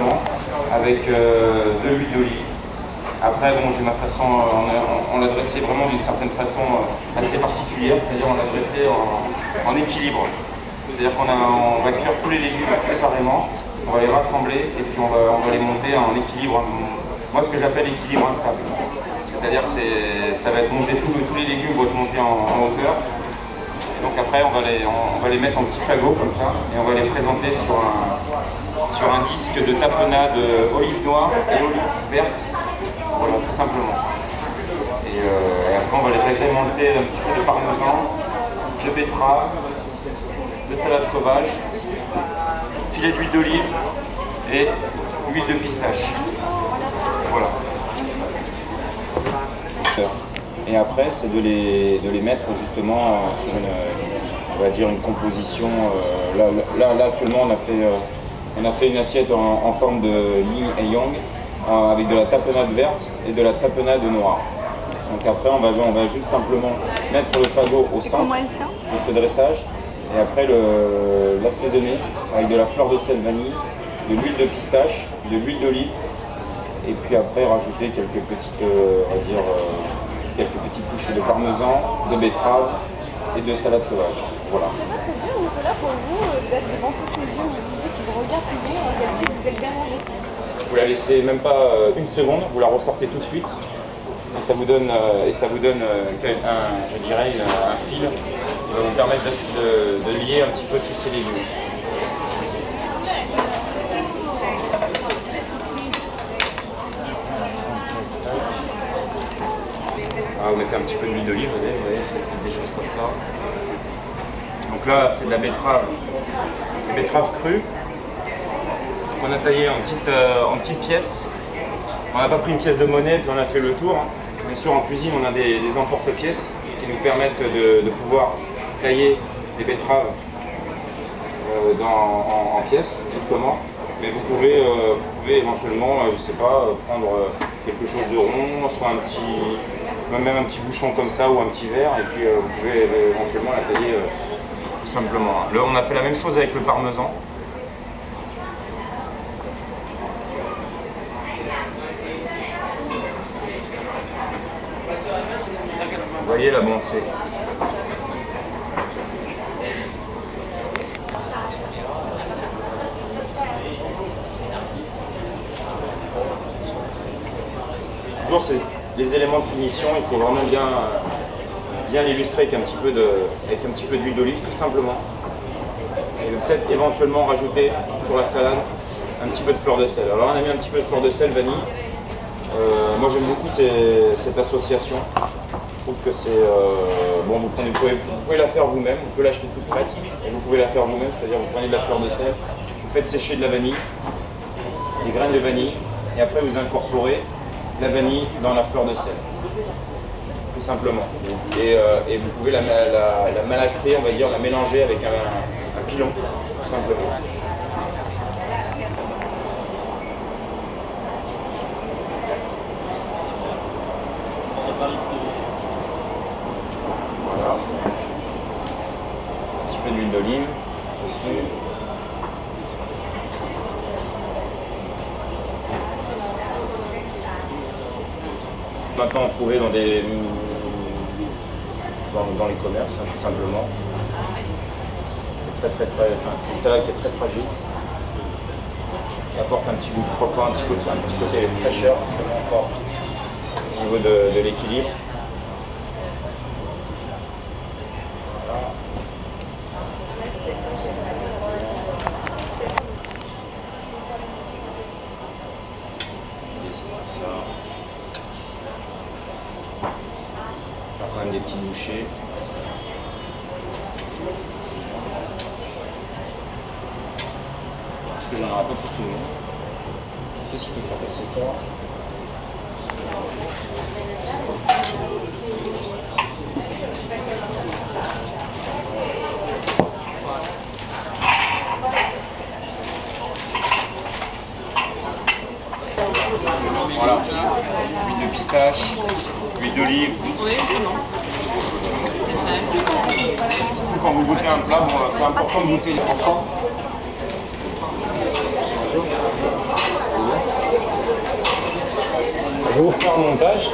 simplement, avec de l'huile d'olive. Après, bon, j'ai ma façon, on l'a dressé vraiment d'une certaine façon assez particulière, c'est-à-dire on l'a dressé en équilibre. C'est-à-dire qu'on va cuire tous les légumes séparément, on va les rassembler et puis on va les monter en équilibre, moi ce que j'appelle équilibre instable. C'est-à-dire que ça va être monté, tous les légumes vont être montés en hauteur. Et donc après on va les mettre en petits fagots comme ça et on va les présenter sur un disque de tapenade olive noire et olive verte. Voilà, tout simplement. Et après, on va les agrémenter d'un petit peu de parmesan, de betterave, de salade sauvage, filet d'huile d'olive et huile de pistache. Voilà. Et après, c'est de les mettre justement sur on va dire une composition. Là, actuellement, on a fait une assiette en forme de yin et yang, avec de la tapenade verte et de la tapenade noire. Donc après on va juste simplement mettre le fagot au centre de ce dressage et après l'assaisonner avec de la fleur de sel vanille, de l'huile de pistache, de l'huile d'olive et puis après rajouter quelques petites touches de parmesan, de betterave et de salade sauvage. Voilà. C'est pas très dur Nicolas pour vous d'être devant tous ces yeux aiguisés qui vous regardent toujours, en réalité vous êtes bien mangé. Vous la laissez même pas une seconde, vous la ressortez tout de suite et ça vous donne, je dirais, un fil qui va vous permettre de lier un petit peu tous ces légumes. Vous mettez un petit peu d'huile d'olive, vous voyez, des choses comme ça. Donc là, c'est de la betterave crue. On a taillé en petites pièces. On n'a pas pris une pièce de monnaie puis on a fait le tour. Bien sûr en cuisine on a des emporte-pièces qui nous permettent de pouvoir tailler les betteraves en pièces justement. Mais vous pouvez éventuellement, je sais pas, prendre quelque chose de rond, soit même un petit bouchon comme ça ou un petit verre et puis vous pouvez éventuellement la tailler tout simplement. Là on a fait la même chose avec le parmesan. Vous voyez là, bon, c'est... Toujours les éléments de finition, il faut vraiment bien l'illustrer avec un petit peu d'huile d'olive tout simplement. Et peut-être éventuellement rajouter sur la salade un petit peu de fleur de sel. Alors on a mis un petit peu de fleur de sel vanille. Moi j'aime beaucoup cette association. Je trouve que c'est bon, vous pouvez la faire vous-même, vous pouvez l'acheter toute prête et vous pouvez la faire vous-même, c'est-à-dire vous prenez de la fleur de sel, vous faites sécher de la vanille, des graines de vanille et après vous incorporez la vanille dans la fleur de sel, tout simplement. Et vous pouvez la malaxer, on va dire, la mélanger avec un pilon, tout simplement. Voilà. Un petit peu d'huile d'olive dessus. Maintenant on trouvait dans les commerces, hein, tout simplement. C'est une salade qui est très fragile. Qui apporte un petit goût croquant, un petit côté fraîcheur, justement encore au niveau de l'équilibre. Voilà. Ça. Faire quand même des petites bouchées. Parce que j'en aurai pas pour tout le monde. Qu'est-ce qu'il faut faire passer ça? Voilà, huile de pistache, huile d'olive. Oui, vraiment. C'est ça. Surtout quand vous goûtez un plat, bon, c'est important de goûter les enfants. Je vais vous faire un montage.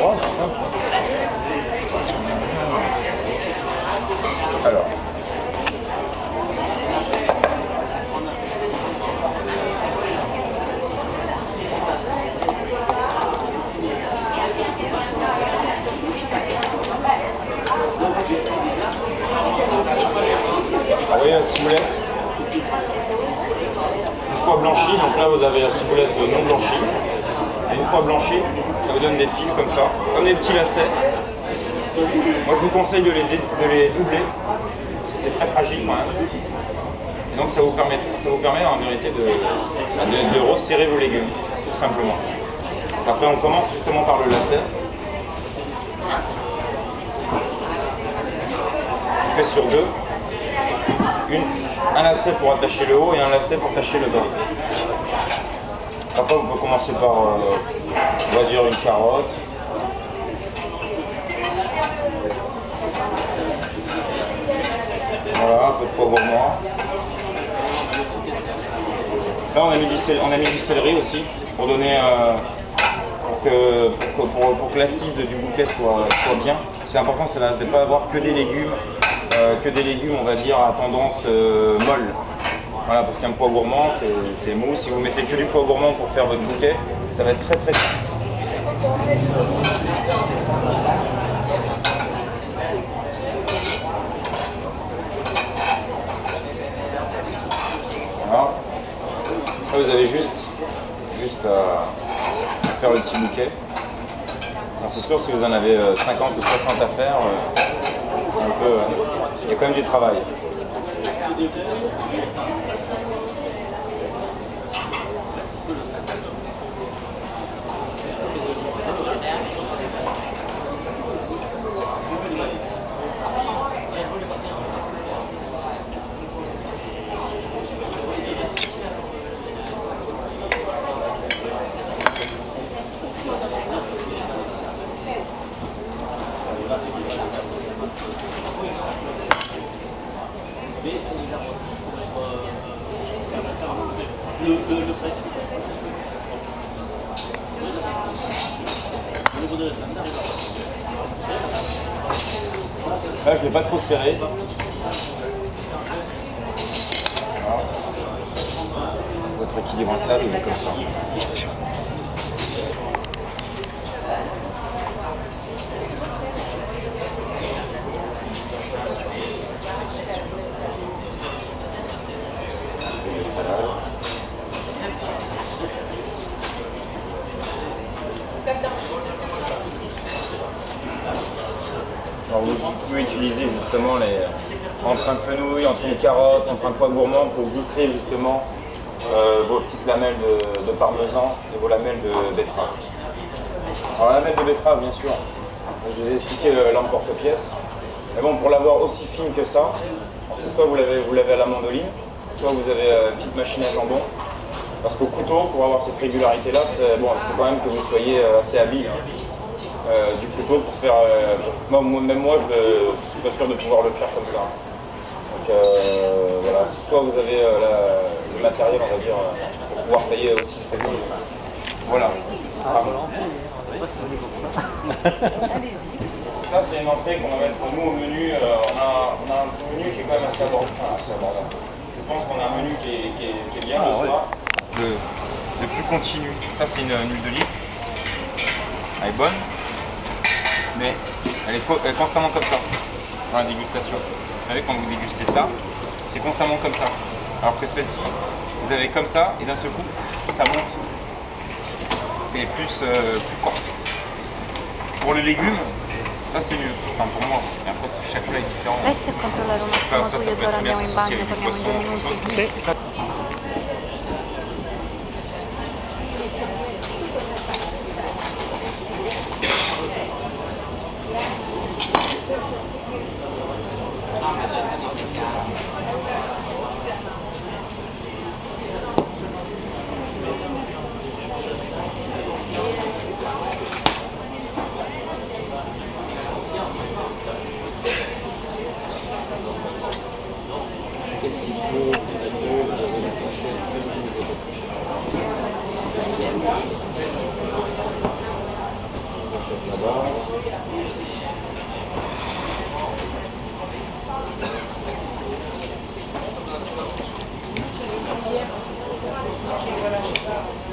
Oh, c'est simple. Alors. Vous voyez la ciboulette, une fois blanchie, donc là vous avez la ciboulette non blanchie, et une fois blanchie, ça vous donne des fils comme ça, comme des petits lacets. Moi je vous conseille de les doubler, parce que c'est très fragile quand même. Et donc ça vous permet en vérité de resserrer vos légumes, tout simplement. Après on commence justement par le lacet. On fait sur deux. Un lacet pour attacher le haut et un lacet pour attacher le bas. Après, vous pouvez commencer par, on va dire, une carotte. Voilà, un peu de poivre noir. Là, on a mis du céleri aussi pour donner, pour que l'assise du bouquet soit bien. C'est important, c'est de ne pas avoir que des légumes. On va dire, à tendance molle. Voilà, parce qu'un pois gourmand, c'est mou. Si vous mettez que du pois gourmand pour faire votre bouquet, ça va être très très bien. Voilà. Là, vous avez juste à faire le petit bouquet. C'est sûr, si vous en avez 50 ou 60 à faire, c'est un peu... il y a quand même du travail. Là, je ne l'ai pas trop serré. Voilà. Votre équilibre instable, il est comme ça. Alors vous pouvez utiliser justement entre un fenouil, entre une carotte, entre un pois gourmand pour glisser justement vos petites lamelles de parmesan et vos lamelles de betterave. Alors la lamelle de betterave, bien sûr, je vous ai expliqué l'emporte-pièce. Mais bon, pour l'avoir aussi fine que ça, c'est soit vous l'avez à la mandoline, soit vous avez une petite machine à jambon. Parce qu'au couteau, pour avoir cette régularité-là, bon, il faut quand même que vous soyez assez habile. Du couteau pour faire... même moi, je ne suis pas sûr de pouvoir le faire comme ça. Donc voilà, c'est soit vous avez le matériel, on va dire, pour pouvoir tailler aussi très bien. Voilà. Ça, c'est une entrée qu'on va mettre nous au menu. On a un menu qui est quand même assez abordable. Je pense qu'on a un menu qui est bien le soir. De plus continu. Ça, c'est une huile d'olive. Elle est bonne. Mais elle est constamment comme ça dans la dégustation. Vous savez, quand vous dégustez ça, c'est constamment comme ça. Alors que celle-ci, vous avez comme ça, et d'un seul coup, ça monte. C'est plus corse. Pour le légume, ça c'est mieux. Enfin pour moi. Et après, chaque plat est différent. Riesci a controllare un attimo Ça tu peut ed ora être bien andiamo in associé bagno, avec du parliamo poisson, 2 autre minuti. chose. Ça, Merci. Là-bas.